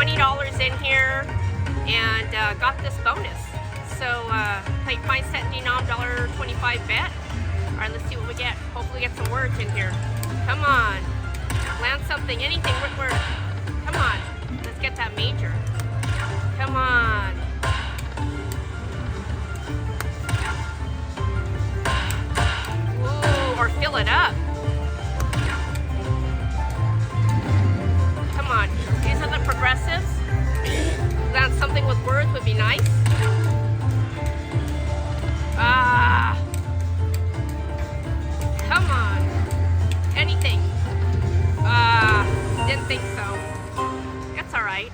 $20 in here and got this bonus. So played 5 cent denom, $1.25 bet. All right, let's see what we get. Hopefully get some words in here. Come on, land something, anything with words. Come on, let's get that major. Come on. Ooh, or fill it up. Come on, these are the progressives. Land something with words would be nice. Ah, come on, anything. Didn't think so. That's all right.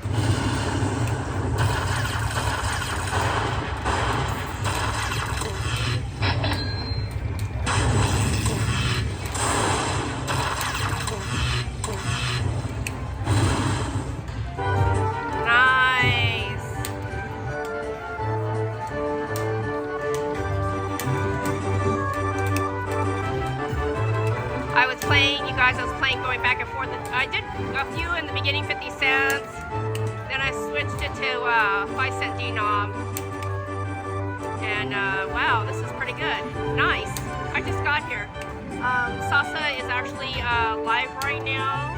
I was playing going back and forth. I did a few in the beginning, 50 cents. Then I switched it to 5 cent denom. And wow, this is pretty good. Nice. I just got here. Sasa is actually live right now.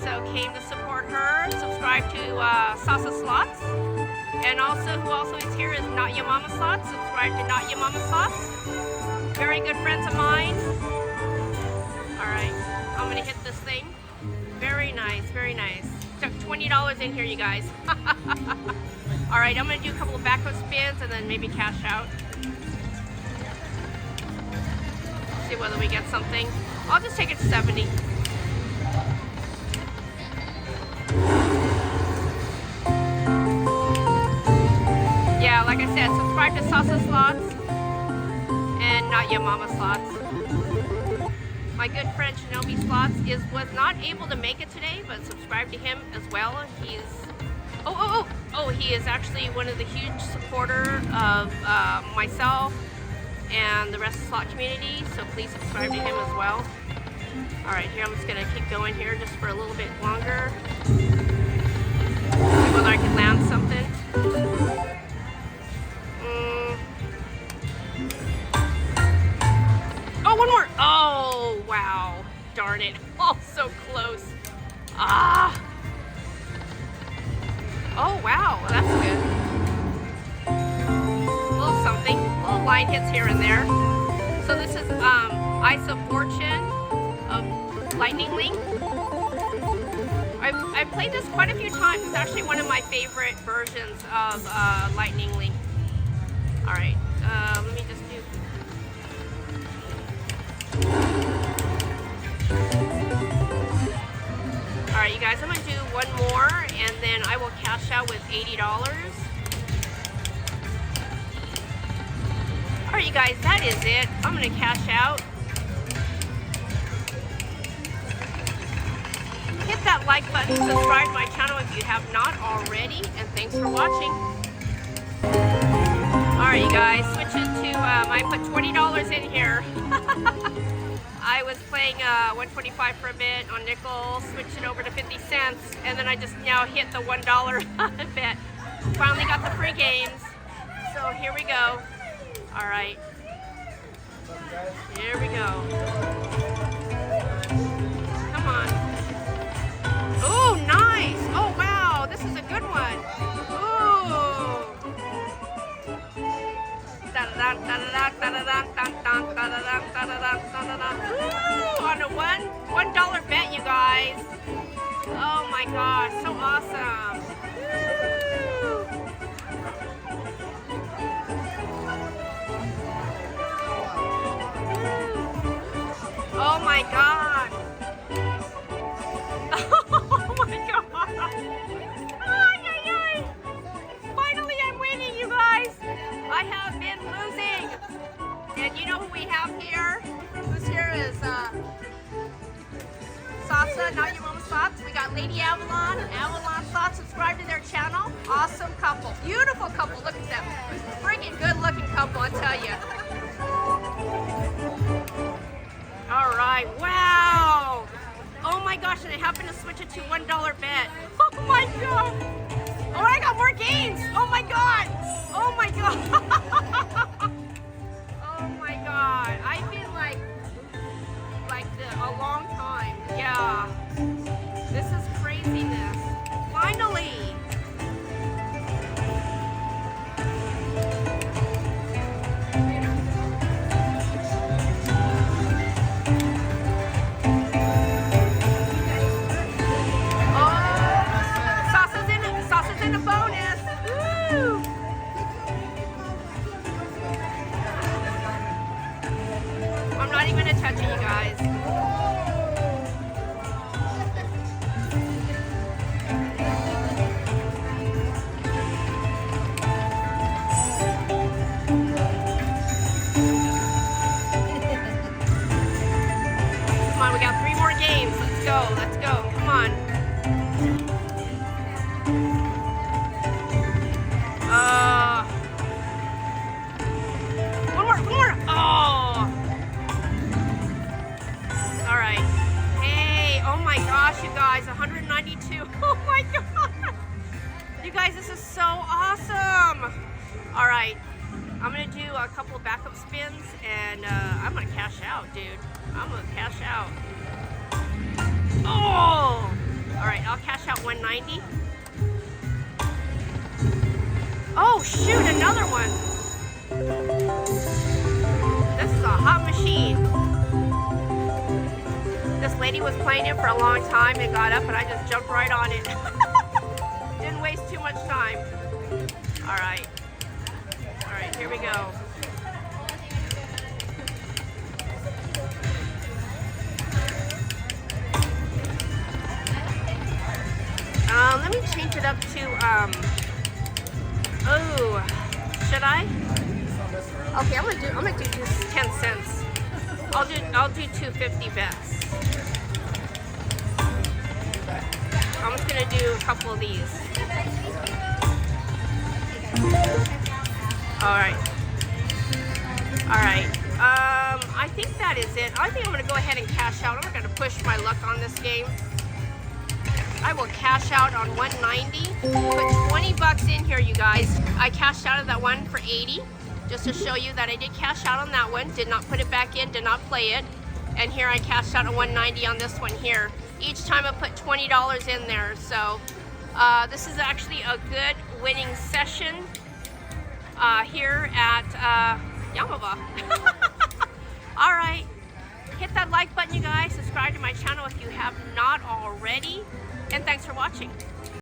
So came to support her. Subscribe to Sasa Slots. And also, who also is here is Not Your Mama Slots. Subscribe to Not Your Mama Slots. Very good friends of mine. Alright, I'm gonna hit this thing. Very nice, very nice. Took $20 in here, you guys. Alright, I'm gonna do a couple of backward spins and then maybe cash out. See whether we get something. I'll just take it to 70. Yeah, like I said, subscribe to Sasa Slots and Not Your Mama Slots. My good friend Shinobi Slots was not able to make it today, but subscribe to him as well. He's he is actually one of the huge supporter of myself and the rest of the slot community. So please subscribe to him as well. All right, here I'm just gonna keep going here just for a little bit longer. See whether I can land something. Oh, one more. Oh, wow. Darn it. Oh, so close. Ah. Oh, wow. Well, that's good. A little something. Little line hits here and there. So this is Ice of Fortune of Lightning Link. I've played this quite a few times. It's actually one of my favorite versions of Lightning Link. All right. Let me just do... Alright, you guys, I'm going to do one more and then I will cash out with $80. Alright, you guys, that is it. I'm going to cash out. Hit that like button, subscribe to my channel if you have not already, and thanks for watching. Alright, you guys, switching to, I put $20 in here. I was playing 125 for a bit on nickel, switched it over to 50 cents, and then I just now hit the $1 bet. Finally got the free games. So here we go. All right. Here we go. Come on. Oh, nice. Oh, wow. This is a good one. Ooh. Ooh, on a $1 bet, you guys. Oh my gosh, so awesome. Woo. Oh my god. Oh my god. Ay, ay, ay. Finally I'm winning, you guys. I have been losing. And you know who we have here? Who's here is Sasa, Not Your Mama Slots. We got Lady Avalon and Avalon Slots. Subscribe to their channel. Awesome couple. Beautiful couple. Look at them. Friggin' good looking couple, I tell you. All right. Wow. Oh my gosh, and I happened to switch it to $1 bet. Oh my Yeah. Oh, I got more games. Oh my god. Oh my god. Oh my god. I've been like a long time. Yeah. This is craziness. Finally. Sauce is in a bonus. Woo! I'm not even gonna touch it, you guys. Come on, we got 3 more games. Let's go, let's go. Come on. One more. Oh. All right. Hey, oh my gosh, you guys, 192. Oh my god. You guys, this is so awesome. All right, I'm gonna do a couple of backup spins and I'm gonna cash out, dude. I'm gonna cash out. Oh. All right, I'll cash out 190. Oh shoot, another one. This is a hot machine. This lady was playing it for a long time and got up and I just jumped right on it. Didn't waste too much time. All right, here we go. Let me change it up to oh, should I? Okay, I'm gonna do just 10 cents. I'll do 250 bets. I'm just gonna do a couple of these. All right. I think that is it. I think I'm gonna go ahead and cash out. I'm not gonna push my luck on this game. I will cash out on 190. Put 20 bucks in here, you guys. I cashed out of that one for 80, just to show you that I did cash out on that one. Did not put it back in, did not play it. And here I cashed out at 190 on this one here. Each time I put $20 in there. So this is actually a good winning session here at Yamava. All right, hit that like button, you guys. Subscribe to my channel if you have not already. And thanks for watching.